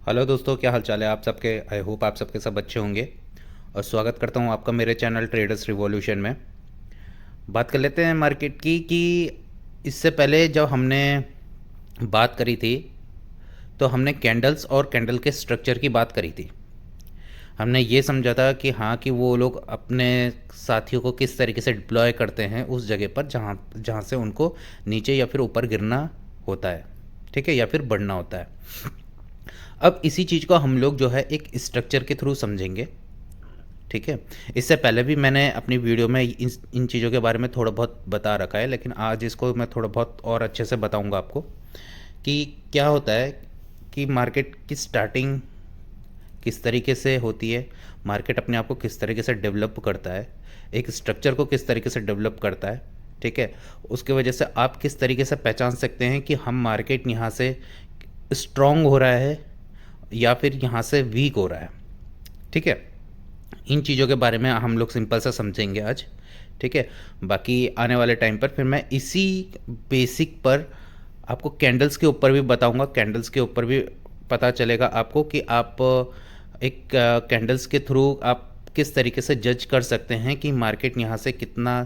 Hello दोस्तों, क्या हाल चाल है आप सबके। आई होप आप सबके सब अच्छे होंगे और स्वागत करता हूं आपका मेरे चैनल ट्रेडर्स रिवॉल्यूशन में। बात कर लेते हैं मार्केट की कि इससे पहले जब हमने बात करी थी तो हमने कैंडल्स और कैंडल के स्ट्रक्चर की बात करी थी। हमने ये समझा था कि हाँ, कि वो लोग अपने साथियों को किस तरीके से डिप्लॉय करते हैं उस जगह पर जहाँ जहाँ से उनको नीचे या फिर ऊपर गिरना होता है, ठीक है, या फिर बढ़ना होता है। अब इसी चीज़ को हम लोग जो है एक स्ट्रक्चर के थ्रू समझेंगे, ठीक है। इससे पहले भी मैंने अपनी वीडियो में इन चीज़ों के बारे में थोड़ा बहुत बता रखा है, लेकिन आज इसको मैं थोड़ा बहुत और अच्छे से बताऊंगा आपको कि क्या होता है, कि मार्केट की स्टार्टिंग किस तरीके से होती है, मार्केट अपने आप को किस तरीके से डेवलप करता है, एक स्ट्रक्चर को किस तरीके से डेवलप करता है, ठीक है। उसके वजह से आप किस तरीके से पहचान सकते हैं कि हम मार्केट यहाँ से स्ट्रॉन्ग हो रहा है या फिर यहाँ से वीक हो रहा है, ठीक है। इन चीज़ों के बारे में हम लोग सिंपल सा समझेंगे आज, ठीक है। बाकी आने वाले टाइम पर फिर मैं इसी बेसिक पर आपको कैंडल्स के ऊपर भी बताऊंगा। कैंडल्स के ऊपर भी पता चलेगा आपको कि आप एक कैंडल्स के थ्रू आप किस तरीके से जज कर सकते हैं कि मार्केट यहाँ से कितना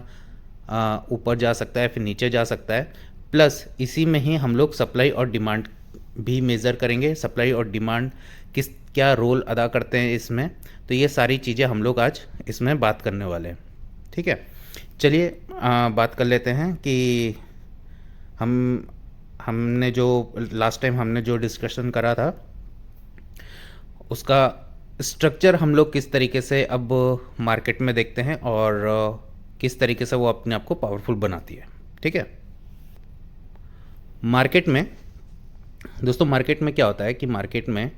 ऊपर जा सकता है, फिर नीचे जा सकता है। प्लस इसी में ही हम लोग सप्लाई और डिमांड भी मेज़र करेंगे, सप्लाई और डिमांड किस क्या रोल अदा करते हैं इसमें। तो ये सारी चीज़ें हम लोग आज इसमें बात करने वाले हैं, ठीक है। चलिए बात कर लेते हैं कि हम हमने जो लास्ट टाइम हमने जो डिस्कशन करा था उसका स्ट्रक्चर हम लोग किस तरीके से अब मार्केट में देखते हैं और किस तरीके से वो अपने आप को पावरफुल बनाती है, ठीक है। मार्केट में दोस्तों, मार्केट में क्या होता है कि मार्केट में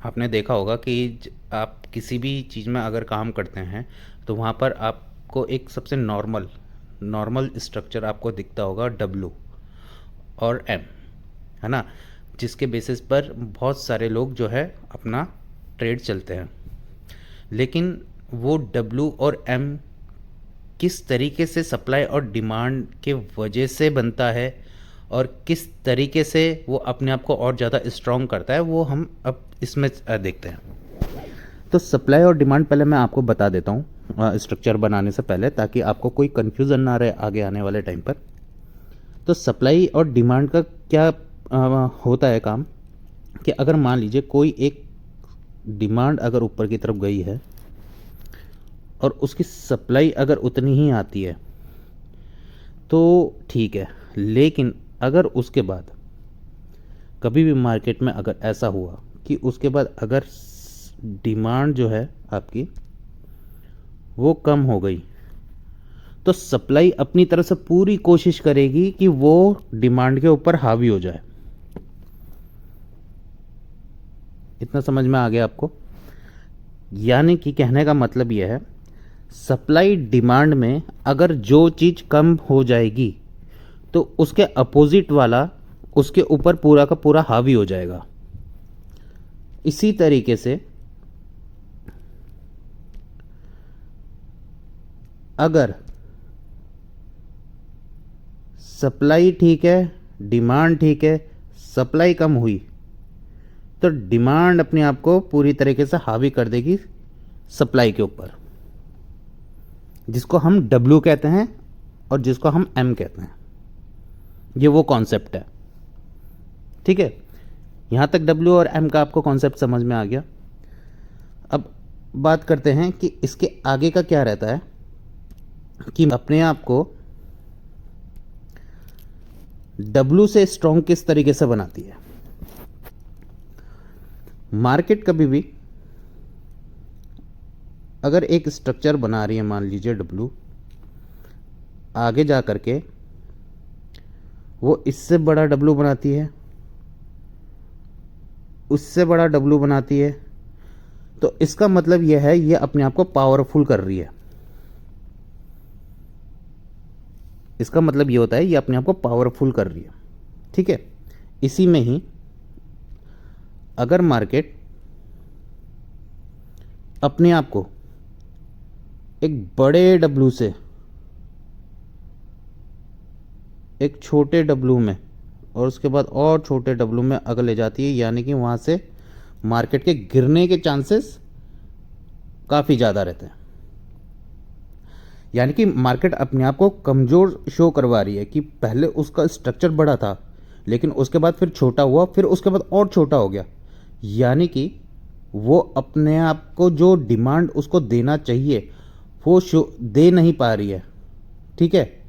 आपने देखा होगा कि आप किसी भी चीज़ में अगर काम करते हैं तो वहाँ पर आपको एक सबसे नॉर्मल नॉर्मल स्ट्रक्चर आपको दिखता होगा, डब्लू और एम, है ना, जिसके बेसिस पर बहुत सारे लोग जो है अपना ट्रेड चलते हैं। लेकिन वो डब्लू और एम किस तरीके से सप्लाई और डिमांड के वजह से बनता है और किस तरीके से वो अपने आप को और ज़्यादा स्ट्रॉन्ग करता है, वो हम अब इसमें देखते हैं। तो सप्लाई और डिमांड पहले मैं आपको बता देता हूँ स्ट्रक्चर बनाने से पहले, ताकि आपको कोई कन्फ्यूज़न ना रहे आगे आने वाले टाइम पर। तो सप्लाई और डिमांड का क्या होता है काम, कि अगर मान लीजिए कोई एक डिमांड अगर ऊपर की तरफ गई है और उसकी सप्लाई अगर उतनी ही आती है तो ठीक है। लेकिन अगर उसके बाद कभी भी मार्केट में अगर ऐसा हुआ कि उसके बाद अगर डिमांड जो है आपकी वो कम हो गई, तो सप्लाई अपनी तरफ से पूरी कोशिश करेगी कि वो डिमांड के ऊपर हावी हो जाए। इतना समझ में आ गया आपको? यानी कि कहने का मतलब यह है, सप्लाई डिमांड में अगर जो चीज़ कम हो जाएगी तो उसके अपोजिट वाला उसके ऊपर पूरा का पूरा हावी हो जाएगा। इसी तरीके से अगर सप्लाई ठीक है, डिमांड ठीक है, सप्लाई कम हुई तो डिमांड अपने आप को पूरी तरीके से हावी कर देगी सप्लाई के ऊपर, जिसको हम डब्ल्यू कहते हैं और जिसको हम एम कहते हैं। ये वो कॉन्सेप्ट है, ठीक है। यहाँ तक डब्ल्यू और एम का आपको कॉन्सेप्ट समझ में आ गया। अब बात करते हैं कि इसके आगे का क्या रहता है, कि अपने आप को डब्ल्यू से स्ट्रॉन्ग किस तरीके से बनाती है। मार्केट कभी भी अगर एक स्ट्रक्चर बना रही है, मान लीजिए डब्ल्यू, आगे जा करके वो इससे बड़ा डब्ल्यू बनाती है, उससे बड़ा डब्ल्यू बनाती है, तो इसका मतलब यह है ये अपने आप को पावरफुल कर रही है। इसका मतलब ये होता है ये अपने आप को पावरफुल कर रही है, ठीक है। इसी में ही अगर मार्केट अपने आप को एक बड़े डब्ल्यू से एक छोटे डब्ल्यू में और उसके बाद और छोटे डब्ल्यू में अगर ले जाती है, यानी कि वहाँ से मार्केट के गिरने के चांसेस काफ़ी ज़्यादा रहते हैं। यानी कि मार्केट अपने आप को कमज़ोर शो करवा रही है कि पहले उसका स्ट्रक्चर बड़ा था, लेकिन उसके बाद फिर छोटा हुआ, फिर उसके बाद और छोटा हो गया। यानी कि वो अपने आप को जो डिमांड उसको देना चाहिए वो शो दे नहीं पा रही है। ठीक है,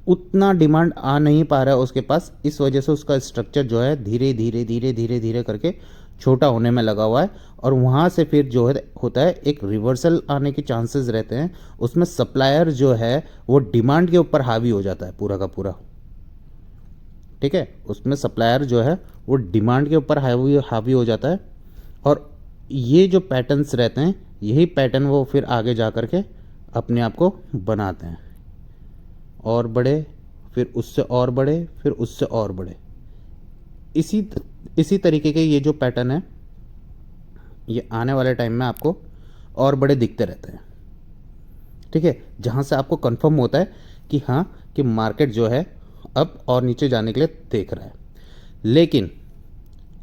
उतना डिमांड आ नहीं पा रहा है उसके पास, इस वजह से उसका स्ट्रक्चर जो है धीरे धीरे धीरे धीरे धीरे करके छोटा होने में लगा हुआ है। और वहाँ से फिर जो है होता है एक रिवर्सल आने के चांसेस रहते हैं। उसमें सप्लायर जो है वो डिमांड के ऊपर हावी हो जाता है पूरा का पूरा। ठीक है, उसमें सप्लायर जो है वो डिमांड के ऊपर हावी हो जाता है। और ये जो पैटर्न्स रहते हैं, यही पैटर्न वो फिर आगे जा कर के अपने आप को बनाते हैं, और बढ़े, फिर उससे और बढ़े, फिर उससे और बढ़े। इसी तरीके के ये जो पैटर्न है, ये आने वाले टाइम में आपको और बड़े दिखते रहते हैं। ठीक है, जहाँ से आपको कंफर्म होता है कि हाँ, कि मार्केट जो है अब और नीचे जाने के लिए देख रहा है। लेकिन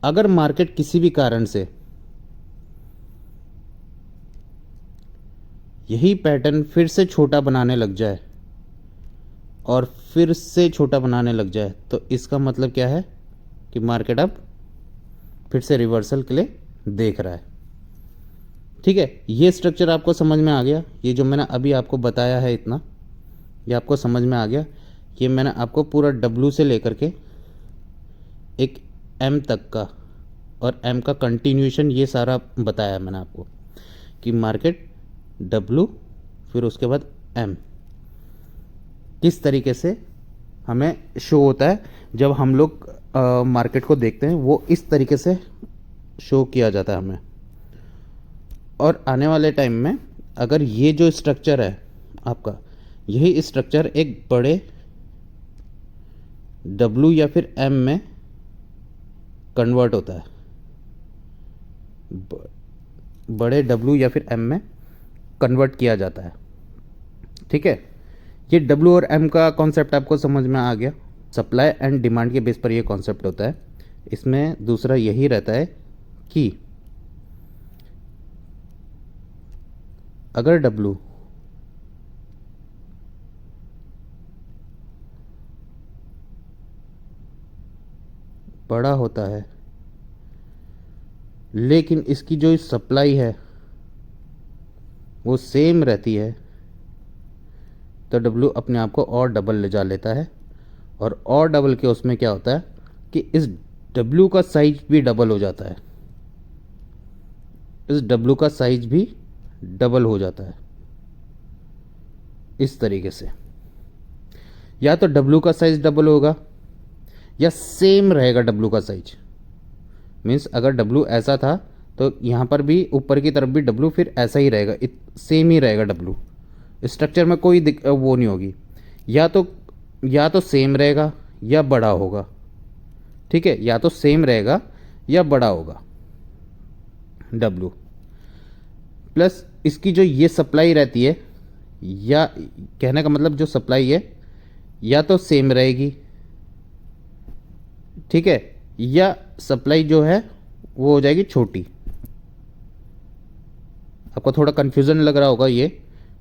अगर मार्केट किसी भी कारण से यही पैटर्न फिर से छोटा बनाने लग जाए और फिर से छोटा बनाने लग जाए, तो इसका मतलब क्या है कि मार्केट अब फिर से रिवर्सल के लिए देख रहा है। ठीक है, ये स्ट्रक्चर आपको समझ में आ गया। ये जो मैंने अभी आपको बताया है इतना, ये आपको समझ में आ गया। ये मैंने आपको पूरा W से लेकर के एक M तक का और M का कंटिन्यूएशन ये सारा बताया मैंने आपको कि मार्केट W फिर उसके बाद M किस तरीके से हमें शो होता है। जब हम लोग मार्केट को देखते हैं, वो इस तरीके से शो किया जाता है हमें। और आने वाले टाइम में अगर ये जो स्ट्रक्चर है आपका, यही स्ट्रक्चर एक बड़े W या फिर M में कन्वर्ट होता है, बड़े W या फिर M में कन्वर्ट किया जाता है। ठीक है, ये W और M का कॉन्सेप्ट आपको समझ में आ गया। सप्लाई एंड डिमांड के बेस पर ये कॉन्सेप्ट होता है। इसमें दूसरा यही रहता है कि अगर W बड़ा होता है लेकिन इसकी जो सप्लाई है वो सेम रहती है, तो W अपने आप को और डबल ले जा लेता है। और डबल के उसमें क्या होता है कि इस W का साइज भी डबल हो जाता है, इस W का साइज भी डबल हो जाता है। इस तरीके से या तो W का साइज डबल होगा या सेम रहेगा W का साइज। मीन्स अगर W ऐसा था तो यहाँ पर भी ऊपर की तरफ भी W फिर ऐसा ही रहेगा, सेम ही रहेगा W। स्ट्रक्चर में कोई वो नहीं होगी, या तो सेम रहेगा या बड़ा होगा। ठीक है, या तो सेम रहेगा या बड़ा होगा W। प्लस इसकी जो ये सप्लाई रहती है, या कहने का मतलब जो सप्लाई है या तो सेम रहेगी, ठीक है, या सप्लाई जो है वो हो जाएगी छोटी। आपको थोड़ा कन्फ्यूज़न लग रहा होगा, ये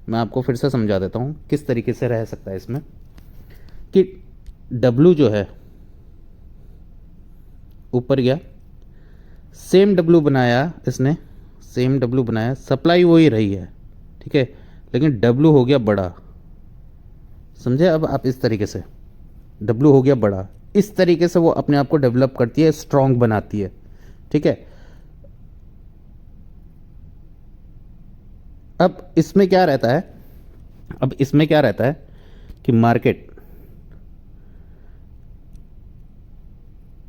मैं आपको फिर से समझा देता हूँ किस तरीके से रह सकता है इसमें। कि W जो है ऊपर गया, सेम W बनाया इसने, सेम W बनाया, सप्लाई वही रही है, ठीक है, लेकिन W हो गया बड़ा। समझे अब आप? इस तरीके से W हो गया बड़ा, इस तरीके से वो अपने आप को डेवलप करती है, स्ट्रॉन्ग बनाती है। ठीक है, अब इसमें क्या रहता है, कि मार्केट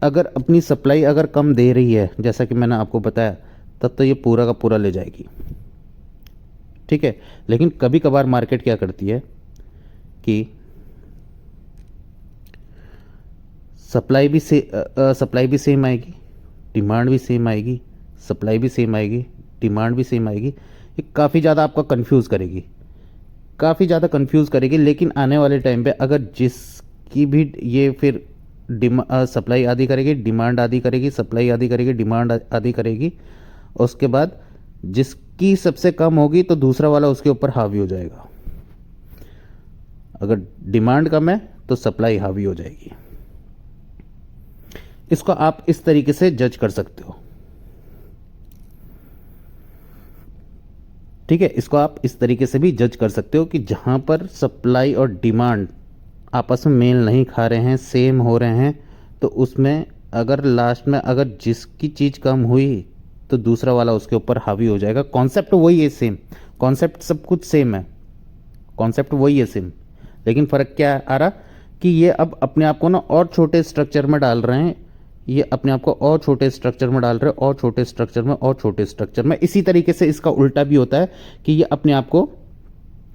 अगर अपनी सप्लाई अगर कम दे रही है, जैसा कि मैंने आपको बताया, तब तो ये पूरा का पूरा ले जाएगी। ठीक है, लेकिन कभी कभार मार्केट क्या करती है कि सप्लाई भी सेम आएगी, डिमांड भी सेम आएगी, सप्लाई भी सेम आएगी, डिमांड भी सेम आएगी। ये काफ़ी ज़्यादा आपका कंफ्यूज करेगी, लेकिन आने वाले टाइम पे अगर जिसकी भी ये फिर सप्लाई आधी करेगी, डिमांड आधी करेगी, सप्लाई आधी करेगी, डिमांड आधी करेगी। उसके बाद जिसकी सबसे कम होगी तो दूसरा वाला उसके ऊपर हावी हो जाएगा। अगर डिमांड कम है तो सप्लाई हावी हो जाएगी। इसको आप इस तरीके से जज कर सकते हो, ठीक है। इसको आप इस तरीके से भी जज कर सकते हो कि जहां पर सप्लाई और डिमांड आपस में मेल नहीं खा रहे हैं, सेम हो रहे हैं, तो उसमें अगर लास्ट में अगर जिसकी चीज़ कम हुई तो दूसरा वाला उसके ऊपर हावी हो जाएगा। कॉन्सेप्ट वही है, सेम कॉन्सेप्ट, सब कुछ सेम है, कॉन्सेप्ट वही है सेम, लेकिन फ़र्क क्या आ रहा कि ये अब अपने आप को ना और छोटे स्ट्रक्चर में डाल रहे हैं, ये अपने आप को और छोटे स्ट्रक्चर में डाल रहे हैं, और छोटे स्ट्रक्चर में, और छोटे स्ट्रक्चर में। इसी तरीके से इसका उल्टा भी होता है कि ये अपने आप को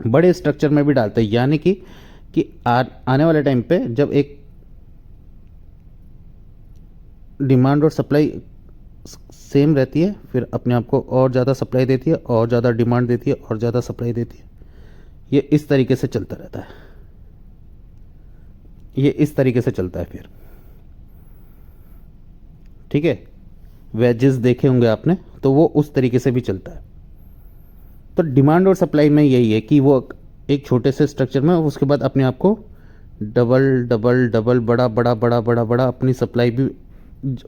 बड़े स्ट्रक्चर में भी डालते हैं, यानी कि आने वाले टाइम पे जब एक डिमांड और सप्लाई सेम रहती है, फिर अपने आप को और ज़्यादा सप्लाई देती है, और ज़्यादा डिमांड देती है, और ज़्यादा सप्लाई देती है। ये इस तरीके से चलता रहता है, ये इस तरीके से चलता है फिर, ठीक है। वेजेस देखे होंगे आपने, तो वो उस तरीके से भी चलता है। तो डिमांड और सप्लाई में यही है कि वो एक छोटे से स्ट्रक्चर में, उसके बाद अपने आप को डबल डबल डबल बड़ा बड़ा बड़ा बड़ा बड़ा अपनी सप्लाई भी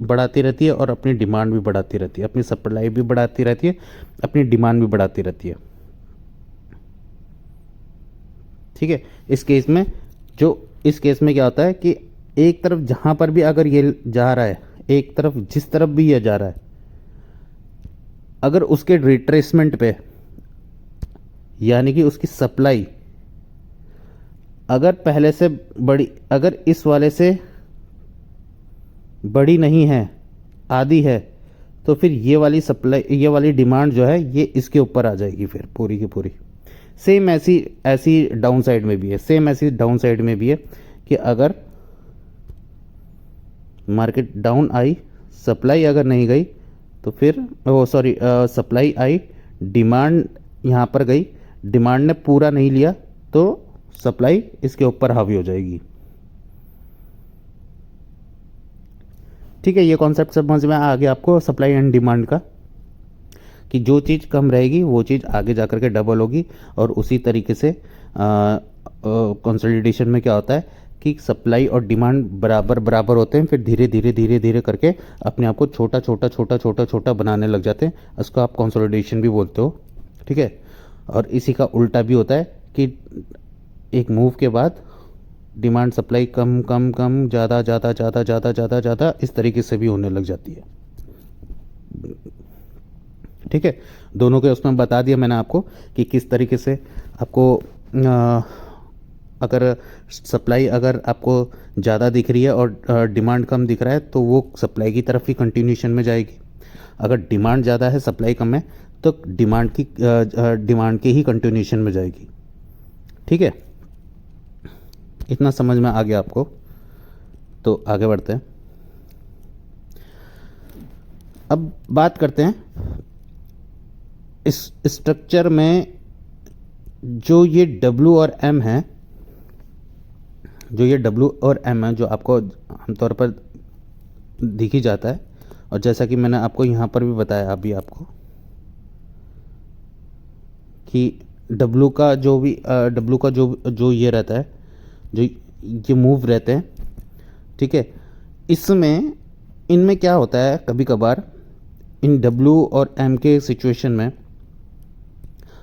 बढ़ाती रहती है और अपनी डिमांड भी बढ़ाती रहती है, अपनी सप्लाई भी बढ़ाती रहती है, अपनी डिमांड भी बढ़ाती रहती है, ठीक है। इस केस में क्या होता है कि एक तरफ जहां पर भी अगर ये जा रहा है, एक तरफ जिस तरफ भी ये जा रहा है, अगर उसके रिट्रेसमेंट पे, यानी कि उसकी सप्लाई अगर पहले से बड़ी, अगर इस वाले से बड़ी नहीं है, आधी है, तो फिर ये वाली सप्लाई, ये वाली डिमांड जो है ये इसके ऊपर आ जाएगी फिर पूरी की पूरी। सेम ऐसी डाउन साइड में भी है, सेम ऐसी डाउन साइड में भी है कि अगर मार्केट डाउन आई, सप्लाई अगर नहीं गई तो फिर सप्लाई आई, डिमांड यहाँ पर गई, डिमांड ने पूरा नहीं लिया तो सप्लाई इसके ऊपर हावी हो जाएगी, ठीक है। ये कॉन्सेप्ट समझ में आ गया आपको सप्लाई एंड डिमांड का, कि जो चीज़ कम रहेगी वो चीज़ आगे जाकर के डबल होगी। और उसी तरीके से कंसोलिडेशन में क्या होता है कि सप्लाई और डिमांड बराबर बराबर होते हैं, फिर धीरे धीरे धीरे धीरे करके अपने आप को छोटा छोटा छोटा छोटा छोटा बनाने लग जाते हैं। उसको आप कंसोलिडेशन भी बोलते हो, ठीक है। और इसी का उल्टा भी होता है कि एक मूव के बाद डिमांड सप्लाई कम कम कम, ज़्यादा ज़्यादा ज़्यादा ज़्यादा ज़्यादा ज़्यादा, इस तरीके से भी होने लग जाती है, ठीक है। दोनों के उसमें बता दिया मैंने आपको कि किस तरीके से आपको अगर सप्लाई अगर आपको ज़्यादा दिख रही है और डिमांड कम दिख रहा है तो वो सप्लाई की तरफ ही कंटिन्यूशन में जाएगी। अगर डिमांड ज़्यादा है, सप्लाई कम है, तो डिमांड की ही कंटिन्यूशन में जाएगी, ठीक है। इतना समझ में आ गया आपको, तो आगे बढ़ते हैं। अब बात करते हैं इस स्ट्रक्चर में जो ये W और M है, जो ये W और M है, जो आपको आमतौर पर दिख ही जाता है, और जैसा कि मैंने आपको यहाँ पर भी बताया अभी आपको कि W का जो ये रहता है, जो ये मूव रहते हैं, ठीक है। इनमें क्या होता है, कभी कभार इन W और M के सिचुएशन में,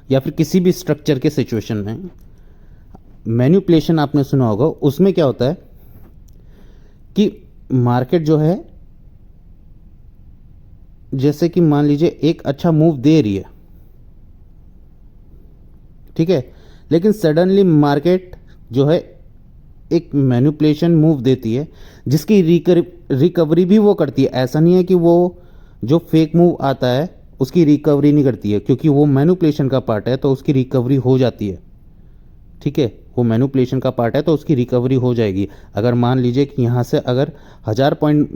या फिर किसी भी स्ट्रक्चर के सिचुएशन में, मैनिपुलेशन आपने सुना होगा। उसमें क्या होता है कि मार्केट जो है, जैसे कि मान लीजिए एक अच्छा मूव दे रही है, ठीक है, लेकिन सडनली मार्केट जो है एक मैनिपुलेशन मूव देती है, जिसकी रिकवरी भी वो करती है। ऐसा नहीं है कि वो जो फेक मूव आता है उसकी रिकवरी नहीं करती है, क्योंकि वो मैनिपुलेशन का पार्ट है तो उसकी रिकवरी हो जाती है, ठीक है। वो मैनिपुलेशन का पार्ट है तो उसकी रिकवरी हो जाएगी। अगर मान लीजिए कि यहाँ से अगर 1000 पॉइंट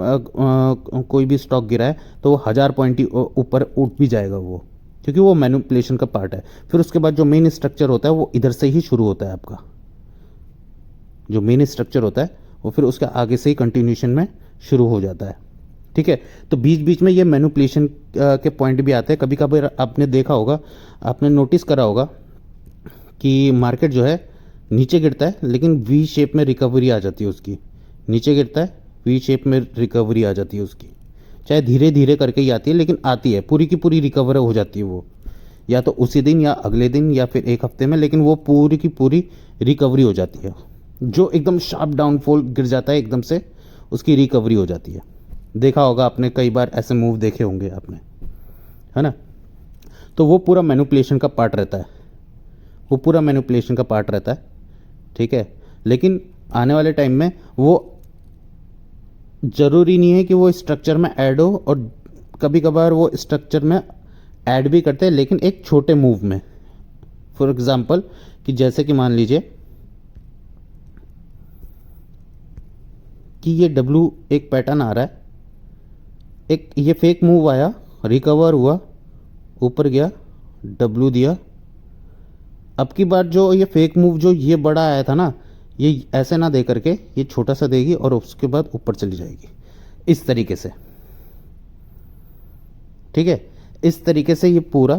कोई भी स्टॉक गिरा है तो वो 1000 पॉइंट ऊपर उठ भी जाएगा वो, क्योंकि वो मैनिपुलेशन का पार्ट है। फिर उसके बाद जो मेन स्ट्रक्चर होता है वो इधर से ही शुरू होता है। आपका जो मेन स्ट्रक्चर होता है वो फिर उसके आगे से ही कंटिन्यूशन में शुरू हो जाता है। ठीक है, तो बीच बीच में ये मैनिपुलेशन के पॉइंट भी आते हैं। कभी कभी आपने देखा होगा, आपने नोटिस करा होगा कि मार्केट जो है नीचे गिरता है लेकिन वी शेप में रिकवरी आ जाती है उसकी। नीचे गिरता है, वी शेप में रिकवरी आ जाती है उसकी, चाहे धीरे धीरे करके ही आती है लेकिन आती है, पूरी की पूरी रिकवर हो जाती है वो, या तो उसी दिन या अगले दिन या फिर एक हफ्ते में, लेकिन वो पूरी की पूरी रिकवरी हो जाती है। जो एकदम शार्प डाउनफॉल गिर जाता है एकदम से, उसकी रिकवरी हो जाती है। देखा होगा आपने, कई बार ऐसे मूव देखे होंगे आपने, है ना। तो वो पूरा मैनिपुलेशन का पार्ट रहता है, वो पूरा मैनिपुलेशन का पार्ट रहता है। ठीक है, लेकिन आने वाले टाइम में वो ज़रूरी नहीं है कि वो स्ट्रक्चर में ऐड हो, और कभी कभार वो स्ट्रक्चर में ऐड भी करते हैं लेकिन एक छोटे मूव में। फॉर एग्जांपल कि जैसे कि मान लीजिए कि ये डब्लू एक पैटर्न आ रहा है, एक ये फेक मूव आया, रिकवर हुआ, ऊपर गया, डब्लू दिया। अब की बार जो ये फेक मूव जो ये बड़ा आया था ना, ये ऐसे ना दे करके ये छोटा सा देगी और उसके बाद ऊपर चली जाएगी, इस तरीके से। ठीक है, इस तरीके से ये पूरा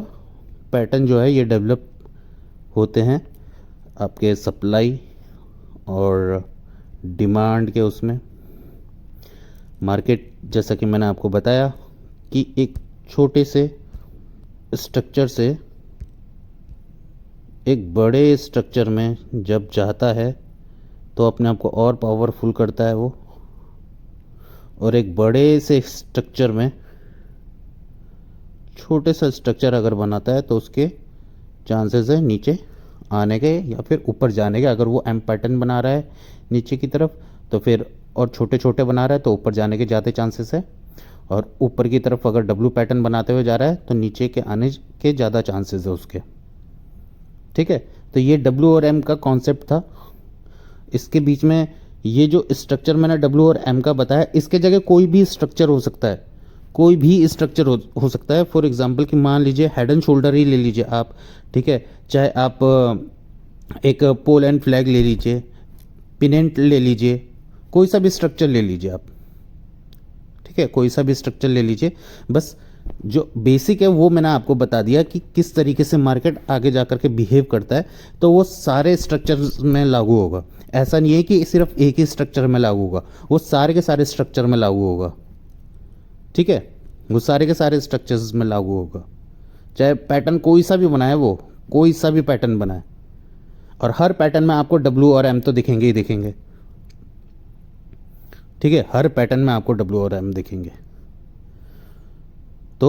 पैटर्न जो है ये डेवलप होते हैं आपके सप्लाई और डिमांड के उसमें। मार्केट जैसा कि मैंने आपको बताया कि एक छोटे से स्ट्रक्चर से एक बड़े स्ट्रक्चर में जब जाता है तो अपने आप को और पावरफुल करता है वो, और एक बड़े से स्ट्रक्चर में छोटे सा स्ट्रक्चर अगर बनाता है तो उसके चांसेस है नीचे आने के या फिर ऊपर जाने के। अगर वो एम पैटर्न बना रहा है नीचे की तरफ तो फिर, और छोटे छोटे बना रहा है तो ऊपर जाने के ज़्यादा चांसेस है, और ऊपर की तरफ अगर डब्लू पैटर्न बनाते हुए जा रहा है तो नीचे के आने के ज़्यादा चांसेस है उसके। ठीक है, तो ये डब्लू और एम का कॉन्सेप्ट था। इसके बीच में ये जो स्ट्रक्चर मैंने डब्लू और एम का बताया, इसके जगह कोई भी स्ट्रक्चर हो सकता है, कोई भी स्ट्रक्चर हो सकता है। फॉर एग्जांपल कि मान लीजिए हेड एंड शोल्डर ही ले लीजिए आप। ठीक है, चाहे आप एक पोल एंड फ्लैग ले लीजिए, पिनेंट ले लीजिए, कोई सा भी स्ट्रक्चर ले लीजिए आप। ठीक है, कोई सा भी स्ट्रक्चर ले लीजिए, बस जो बेसिक है वो मैंने आपको बता दिया कि किस तरीके से मार्केट आगे जाकर के बिहेव करता है। तो वो सारे स्ट्रक्चर्स में लागू होगा, ऐसा नहीं है कि सिर्फ एक ही स्ट्रक्चर में लागू होगा, वो सारे के सारे स्ट्रक्चर में लागू होगा। ठीक है, वो सारे के सारे स्ट्रक्चर्स में लागू होगा, चाहे पैटर्न कोई सा भी बनाए, वो कोई सा भी पैटर्न बनाए, और हर पैटर्न में आपको डब्लू और एम तो दिखेंगे ही दिखेंगे। ठीक है, हर पैटर्न में आपको डब्लू और एम दिखेंगे। तो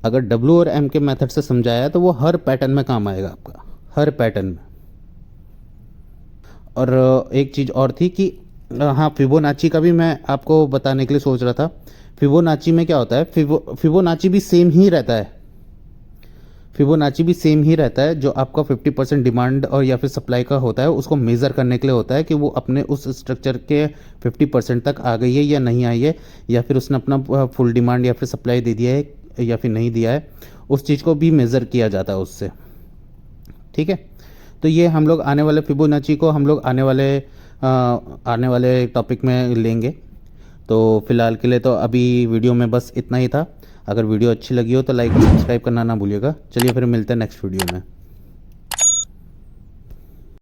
अगर डब्लू और एम के मेथड से समझाया तो वो हर पैटर्न में काम आएगा आपका, हर पैटर्न में। और एक चीज़ और थी कि हाँ, फिबोनाची का भी मैं आपको बताने के लिए सोच रहा था। फिबोनाची में क्या होता है, फिबोनाची भी सेम ही रहता है, फिबोनाची भी सेम ही रहता है। जो आपका 50% डिमांड और या फिर सप्लाई का होता है, उसको मेज़र करने के लिए होता है कि वो अपने उस स्ट्रक्चर के 50% तक आ गई है या नहीं आई है, या फिर उसने अपना फुल डिमांड या फिर सप्लाई दे दिया है या फिर नहीं दिया है, उस चीज़ को भी मेज़र किया जाता है उससे। ठीक है, तो ये हम लोग आने वाले फिबोनाची को हम लोग आने वाले टॉपिक में लेंगे। तो फिलहाल के लिए तो अभी वीडियो में बस इतना ही था। अगर वीडियो अच्छी लगी हो तो लाइक और सब्सक्राइब करना ना भूलिएगा। चलिए फिर मिलते हैं नेक्स्ट वीडियो में।